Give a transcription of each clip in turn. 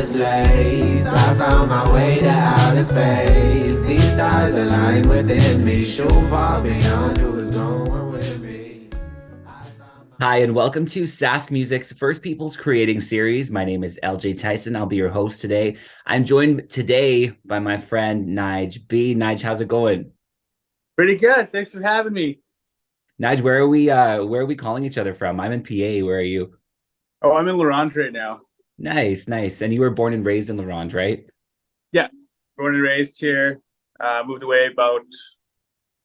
this place. I found my way to outer space. These stars align within me, so far beyond who is going with me. Hi, and welcome to Sask Music's First Peoples Creating series. My name is LJ Tyson. I'll be your host today. I'm joined today by my friend Nige B. Nige, how's it going? Pretty good. Thanks for having me. Nige, where are we calling each other from? I'm in PA. Where are you? Oh, I'm in Ronge right now. Nice, nice. And you were born and raised in Ronge, right? Yeah, born and raised here. Moved away about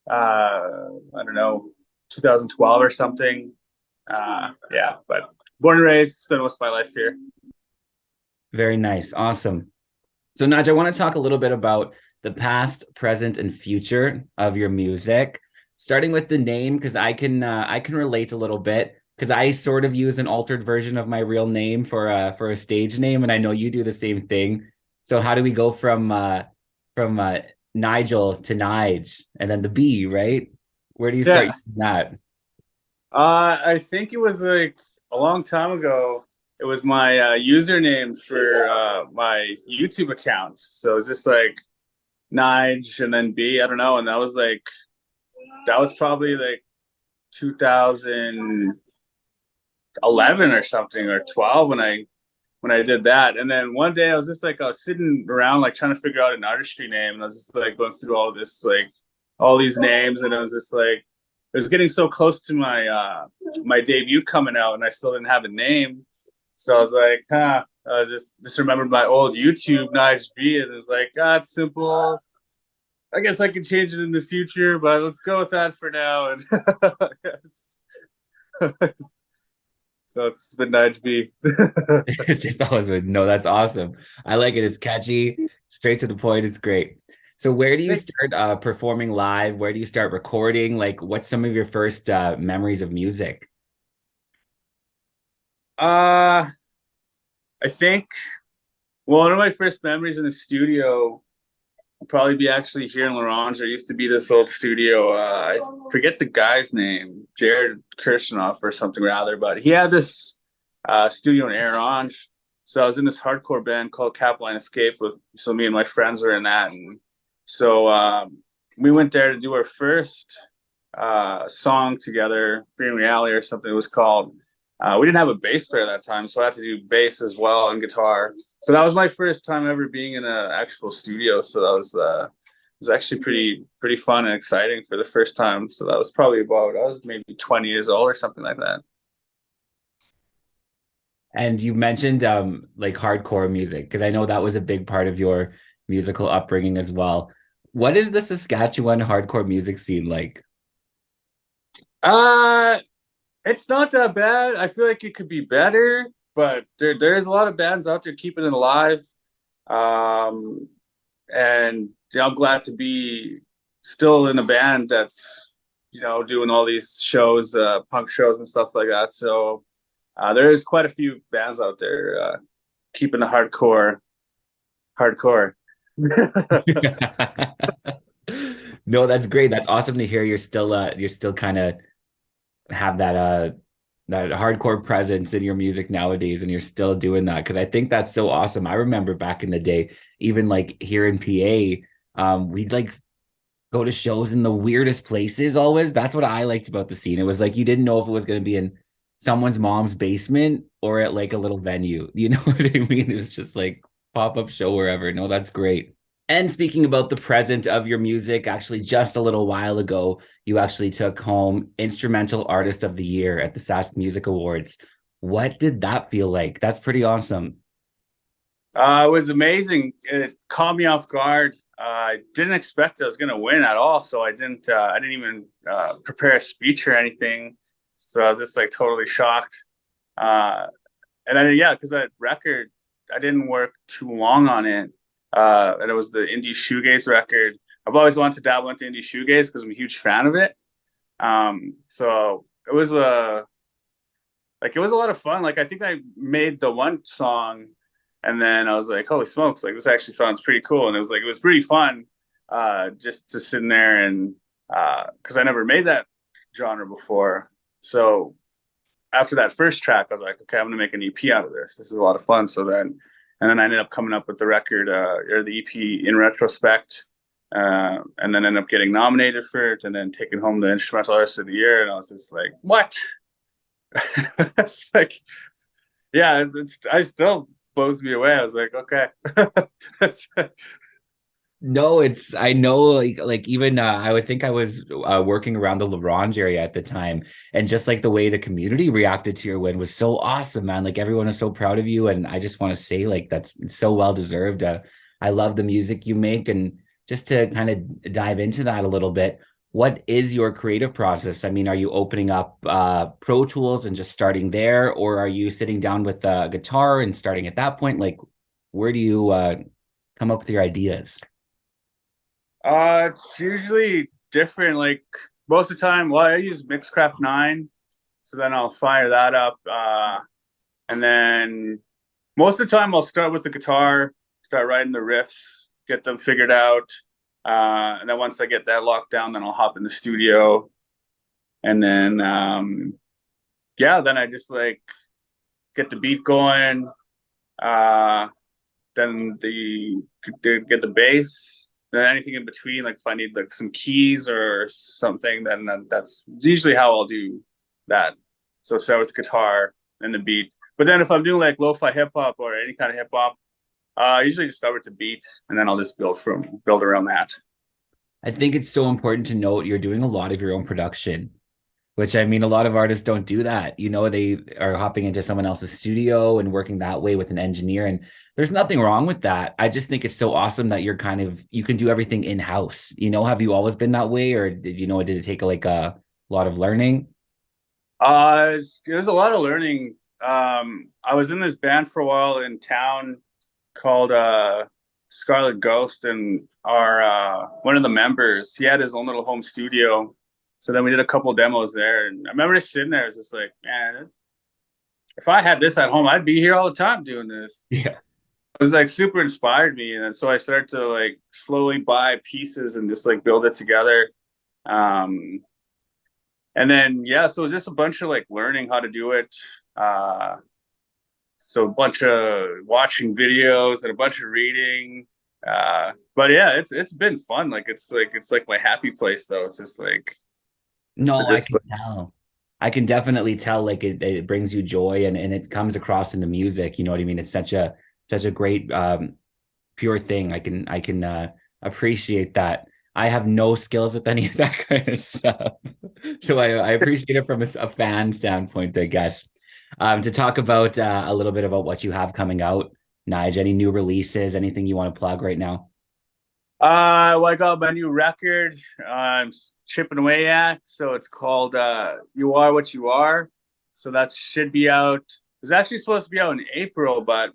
I don't know, 2012 or something. Yeah, but born and raised, spent most of my life here. Very nice. Awesome. So Nige, I want to talk a little bit about the past, present, and future of your music. Starting with the name, because I can relate a little bit, because I sort of use an altered version of my real name for a stage name, and I know you do the same thing. So how do we go from Nigel to Nige, and then the B, right? Where do you start Yeah. using that? I think it was like a long time ago. It was my username for my YouTube account. So it's just like Nige and then B. I don't know, and that was probably like 2011 or something, or 12 when I did that. And then one day I was sitting around like trying to figure out an artistry name, and I was just like going through all these names, and it was just like it was getting so close to my debut coming out, and I still didn't have a name. So I was like, I was just remembered my old YouTube Nige B, and it's like, it's simple. I guess I can change it in the future, but let's go with that for now. And so it's been Nige B. It's just always been, no, that's awesome. I like it. It's catchy, straight to the point. It's great. So where do you start performing live? Where do you start recording? Like, what's some of your first memories of music? I think, well, one of my first memories in the studio will probably be actually here in Laurent. There used to be this old studio. I forget the guy's name, Jared Kirshnoff or something rather, but he had this studio in Orange. So I was in this hardcore band called Capline Escape so me and my friends were in that. And so we went there to do our first song together, Freedom Reality or something it was called. We didn't have a bass player at that time, so I had to do bass as well and guitar. So that was my first time ever being in an actual studio. So that was actually pretty fun and exciting for the first time. So that was probably I was maybe 20 years old or something like that. And you mentioned like hardcore music, because I know that was a big part of your musical upbringing as well. What is the Saskatchewan hardcore music scene like? Uh It's not that bad. I feel like it could be better, but there's a lot of bands out there keeping it alive. Um, and I'm glad to be still in a band that's doing all these shows, punk shows and stuff like that. So there is quite a few bands out there keeping the hardcore. No, that's great. That's awesome to hear. You're still kind of have that hardcore presence in your music nowadays, and you're still doing that, because I think that's so awesome. I remember back in the day, even like here in PA, we'd like go to shows in the weirdest places always. That's what I liked about the scene. It was like you didn't know if it was going to be in someone's mom's basement or at like a little venue. You know what I mean? It was just like pop-up show wherever. No, that's great. And speaking about the present of your music, actually, just a little while ago, you actually took home Instrumental Artist of the Year at the Sask Music Awards. What did that feel like? That's pretty awesome. It was amazing. It caught me off guard. I didn't expect I was going to win at all, so I didn't. I didn't even prepare a speech or anything. So I was just like totally shocked. Uh, and then yeah, because that record, I didn't work too long on it, and it was the indie shoegaze record. I've always wanted to dabble into indie shoegaze because I'm a huge fan of it. So it was it was a lot of fun. Like I think I made the one song, and then I was like, holy smokes, like this actually sounds pretty cool. And it was pretty fun just to sit in there and because I never made that genre before. So after that first track, I was like, okay, I'm gonna make an EP out of this. This is a lot of fun. So then And then I ended up coming up with the record or the EP in retrospect. And then ended up getting nominated for it and then taking home the Instrumental Artist of the Year. And I was just like, what? It's like, yeah, I still blows me away. I was like, okay. No, I know, like even I would think I was working around the Ronge area at the time, and just like the way the community reacted to your win was so awesome, man. Like everyone was so proud of you, and I just want to say, like, that's so well deserved. I love the music you make, and just to kind of dive into that a little bit, what is your creative process? I mean, are you opening up Pro Tools and just starting there, or are you sitting down with a guitar and starting at that point? Like, where do you come up with your ideas? It's usually different. Like most of the time, well, I use Mixcraft 9, so then I'll fire that up. And then most of the time I'll start with the guitar, start writing the riffs, get them figured out. And then once I get that locked down, then I'll hop in the studio. And then, then I just like get the beat going. Then get the bass. Then anything in between, like if I need like some keys or something, then that's usually how I'll do that. So start with the guitar and the beat. But then if I'm doing like lo-fi hip hop or any kind of hip hop, I usually just start with the beat and then I'll just build around that. I think it's so important to note you're doing a lot of your own production, which I mean, a lot of artists don't do that. You know, they are hopping into someone else's studio and working that way with an engineer. And there's nothing wrong with that. I just think it's so awesome that you can do everything in-house. You know, have you always been that way, or did it take like a lot of learning? It was a lot of learning. I was in this band for a while in town called Scarlet Ghost, and our one of the members, he had his own little home studio. So then we did a couple demos there, and I remember just sitting there, I was just like, man, if I had this at home, I'd be here all the time doing this. Yeah. It was like super inspired me, and then so I started to like slowly buy pieces and just like build it together. And then so it was just a bunch of like learning how to do it. So a bunch of watching videos and a bunch of reading. But yeah, it's been fun. Like it's like my happy place though. It's just like I can tell. I can definitely tell, like it brings you joy, and it comes across in the music. You know what I mean? It's such a great pure thing. I can appreciate that. I have no skills with any of that kind of stuff, so I appreciate it from a fan standpoint, I guess. To talk about a little bit about what you have coming out, Nige, any new releases, anything you want to plug right now? Well, I got my new record I'm chipping away at. So it's called You Are What You Are. So that should be out. It was actually supposed to be out in April, but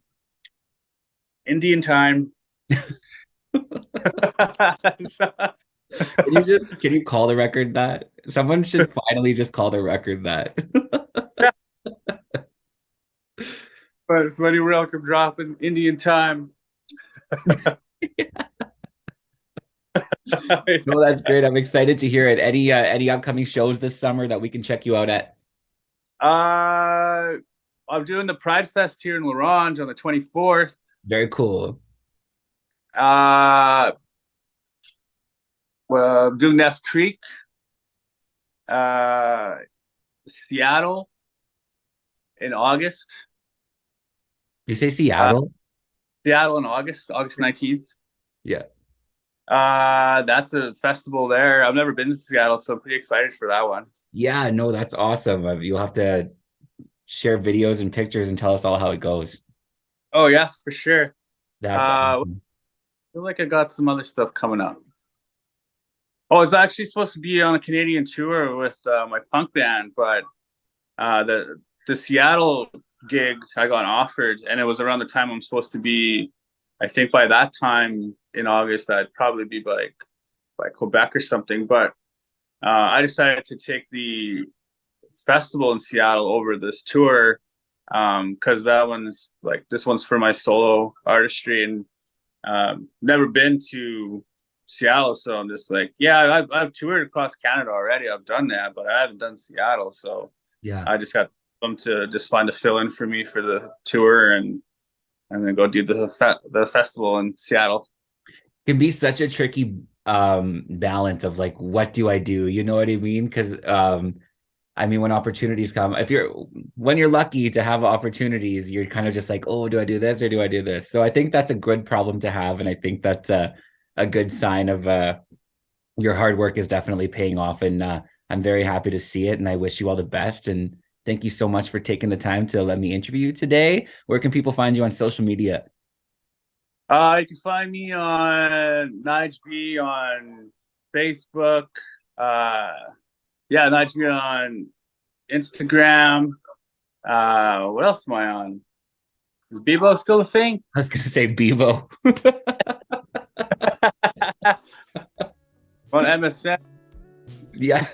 Indian time. Can you call the record that? Someone should finally just call the record that. But it's my new record dropping Indian time. No, that's great. I'm excited to hear it. Any upcoming shows this summer that we can check you out at? I'm doing the Pride Fest here in Orange on the 24th. Very cool. Well, I'm doing Nest Creek, Seattle in August. You say Seattle? Seattle in August 19th. Yeah. That's a festival there. I've never been to Seattle, so I'm pretty excited for that one. Yeah, no, that's awesome. You'll have to share videos and pictures and tell us all how it goes. Oh, yes, for sure. That's awesome. I feel like I got some other stuff coming up. Oh, it's actually supposed to be on a Canadian tour with my punk band, but the Seattle gig I got offered, and it was around the time I'm supposed to be. I think by that time in August, I'd probably be by Quebec or something. But I decided to take the festival in Seattle over this tour because this one's for my solo artistry, and never been to Seattle, so I'm just like, yeah, I've toured across Canada already. I've done that, but I haven't done Seattle, so yeah, I just got them to just find a fill-in for me for the tour, and I'm gonna go do the festival in Seattle. It can be such a tricky balance of like, what do I do? You know what I mean? Because I mean, when opportunities come, when you're lucky to have opportunities, you're kind of just like, oh, do I do this or do I do this? So I think that's a good problem to have, and I think that's a good sign of your hard work is definitely paying off, and I'm very happy to see it, and I wish you all the best. And thank you so much for taking the time to let me interview you today. Where can people find you on social media? You can find me on Nige B on Facebook. Nige B on Instagram. What else am I on? Is Bebo still a thing? I was gonna say Bebo. On MSN. Yeah.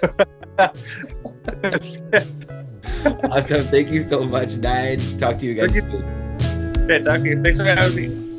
Awesome. Thank you so much, Nige. Talk to you again soon. Okay, talk to you. Thanks for having me.